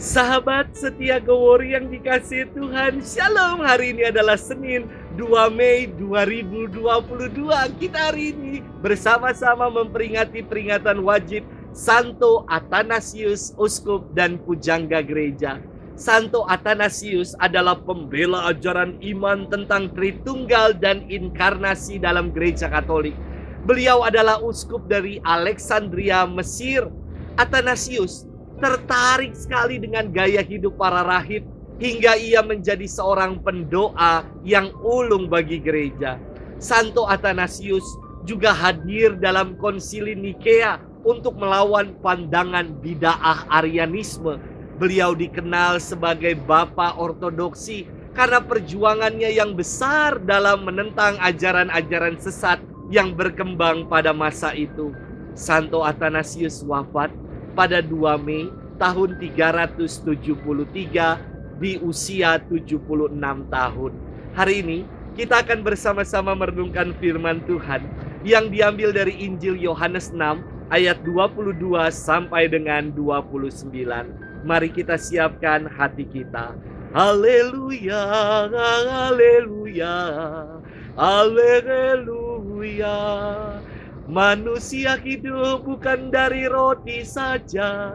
Sahabat setia Gowori yang dikasihi Tuhan, Shalom. Hari ini adalah Senin 2 Mei 2022. Kita hari ini bersama-sama memperingati peringatan wajib Santo Athanasius, Uskup dan Pujangga Gereja. Santo Athanasius adalah pembela ajaran iman tentang Tritunggal dan inkarnasi dalam Gereja Katolik. Beliau adalah uskup dari Alexandria, Mesir. Athanasius tertarik sekali dengan gaya hidup para rahib hingga ia menjadi seorang pendoa yang ulung bagi gereja. Santo Athanasius juga hadir dalam konsili Nikea untuk melawan pandangan bid'ah Arianisme. Beliau dikenal sebagai Bapa Ortodoksi karena perjuangannya yang besar dalam menentang ajaran-ajaran sesat yang berkembang pada masa itu. Santo Athanasius wafat pada 2 Mei tahun 373 di usia 76 tahun. Hari ini kita akan bersama-sama merenungkan firman Tuhan yang diambil dari Injil Yohanes 6 ayat 22 sampai dengan 29. Mari kita siapkan hati kita. Haleluya, haleluya, haleluya. Manusia hidup bukan dari roti saja,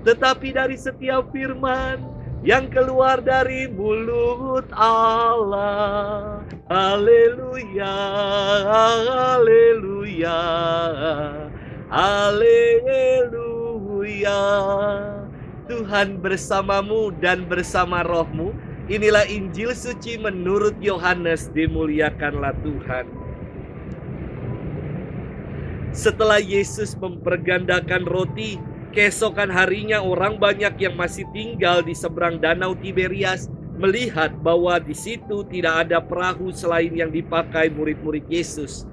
tetapi dari setiap firman yang keluar dari mulut Allah. Haleluya, haleluya, haleluya. Tuhan bersamamu dan bersama rohmu. Inilah Injil suci menurut Yohanes. Dimuliakanlah Tuhan. Setelah Yesus mempergandakan roti, keesokan harinya orang banyak yang masih tinggal di seberang danau Tiberias melihat bahwa di situ tidak ada perahu selain yang dipakai murid-murid Yesus.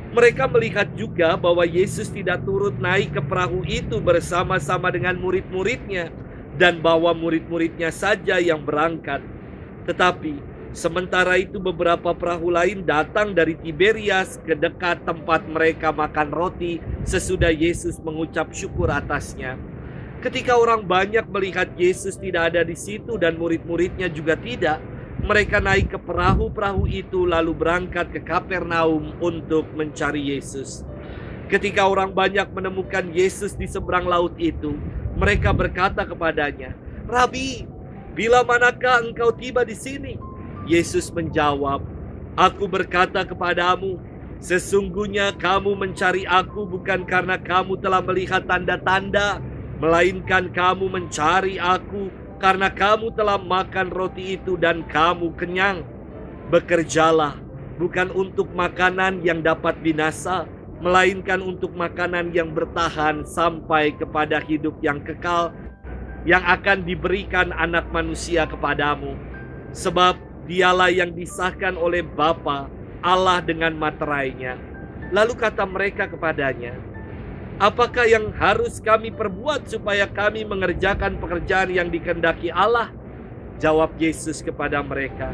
Mereka melihat juga bahwa Yesus tidak turut naik ke perahu itu bersama-sama dengan murid-muridnya, dan bahwa murid-muridnya saja yang berangkat. Tetapi sementara itu beberapa perahu lain datang dari Tiberias ke dekat tempat mereka makan roti sesudah Yesus mengucap syukur atasnya. Ketika orang banyak melihat Yesus tidak ada di situ dan murid-muridnya juga tidak, mereka naik ke perahu-perahu itu lalu berangkat ke Kapernaum untuk mencari Yesus. Ketika orang banyak menemukan Yesus di seberang laut itu, mereka berkata kepadanya, "Rabi, bila manakah engkau tiba di sini?" Yesus menjawab, "Aku berkata kepadamu, sesungguhnya kamu mencari aku bukan karena kamu telah melihat tanda-tanda, melainkan kamu mencari aku karena kamu telah makan roti itu dan kamu kenyang. Bekerjalah bukan untuk makanan yang dapat binasa, melainkan untuk makanan yang bertahan sampai kepada hidup yang kekal, yang akan diberikan Anak Manusia kepadamu. Sebab Dialah yang disahkan oleh Bapa Allah dengan materainya." Lalu kata mereka kepadanya, "Apakah yang harus kami perbuat supaya kami mengerjakan pekerjaan yang dikehendaki Allah?" Jawab Yesus kepada mereka,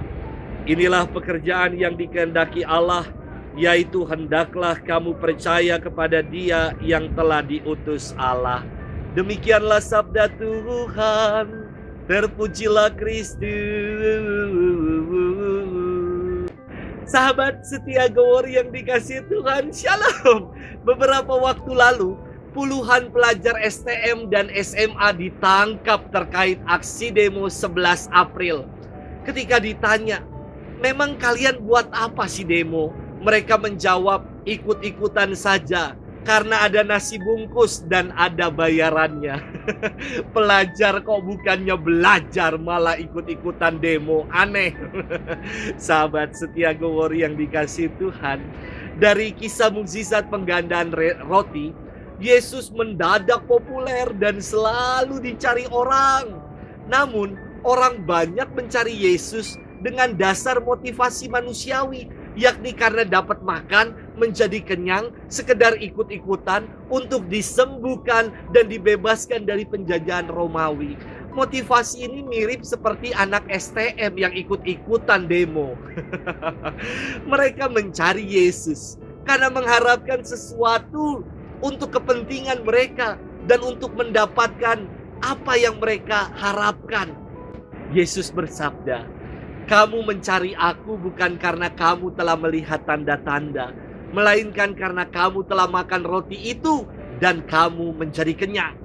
"Inilah pekerjaan yang dikehendaki Allah, yaitu hendaklah kamu percaya kepada Dia yang telah diutus Allah." Demikianlah sabda Tuhan. Terpujilah Kristus. Sahabat setia Gowori yang dikasihi Tuhan, Shalom. Beberapa waktu lalu, puluhan pelajar STM dan SMA ditangkap terkait aksi demo 11 April. Ketika ditanya, "Memang kalian buat apa sih demo?" Mereka menjawab, "Ikut-ikutan saja. Karena ada nasi bungkus dan ada bayarannya." Pelajar kok bukannya belajar malah ikut-ikutan demo. Aneh. Sahabat setia Gowori yang dikasihi Tuhan, dari kisah mukjizat penggandaan roti, Yesus mendadak populer dan selalu dicari orang. Namun orang banyak mencari Yesus dengan dasar motivasi manusiawi, yakni karena dapat makan, menjadi kenyang, sekedar ikut-ikutan untuk disembuhkan dan dibebaskan dari penjajahan Romawi. Motivasi ini mirip seperti anak STM yang ikut-ikutan demo. Mereka mencari Yesus karena mengharapkan sesuatu untuk kepentingan mereka dan untuk mendapatkan apa yang mereka harapkan. Yesus bersabda, "Kamu mencari aku bukan karena kamu telah melihat tanda-tanda, melainkan karena kamu telah makan roti itu dan kamu menjadi kenyang.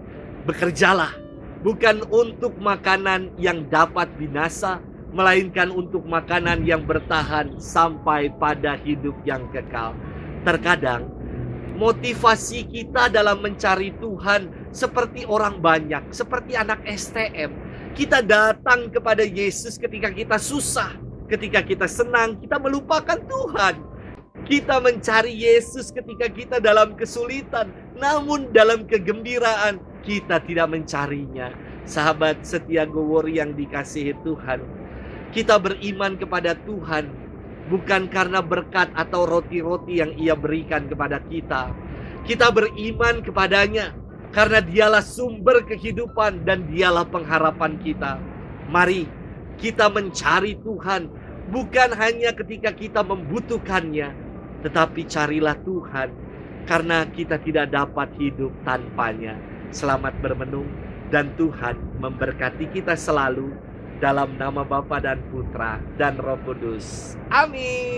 Bekerjalah, bukan untuk makanan yang dapat binasa, melainkan untuk makanan yang bertahan sampai pada hidup yang kekal." Terkadang motivasi kita dalam mencari Tuhan seperti orang banyak, seperti anak STM. Kita datang kepada Yesus ketika kita susah, ketika kita senang, kita melupakan Tuhan. Kita mencari Yesus ketika kita dalam kesulitan, namun dalam kegembiraan kita tidak mencarinya. Sahabat setia Gowori yang dikasihi Tuhan, kita beriman kepada Tuhan bukan karena berkat atau roti-roti yang Ia berikan kepada kita. Kita beriman kepadanya karena Dialah sumber kehidupan dan Dialah pengharapan kita. Mari kita mencari Tuhan bukan hanya ketika kita membutuhkannya, tetapi carilah Tuhan karena kita tidak dapat hidup tanpanya. Selamat bermenung dan Tuhan memberkati kita selalu. Dalam nama Bapa dan Putra dan Roh Kudus. Amin.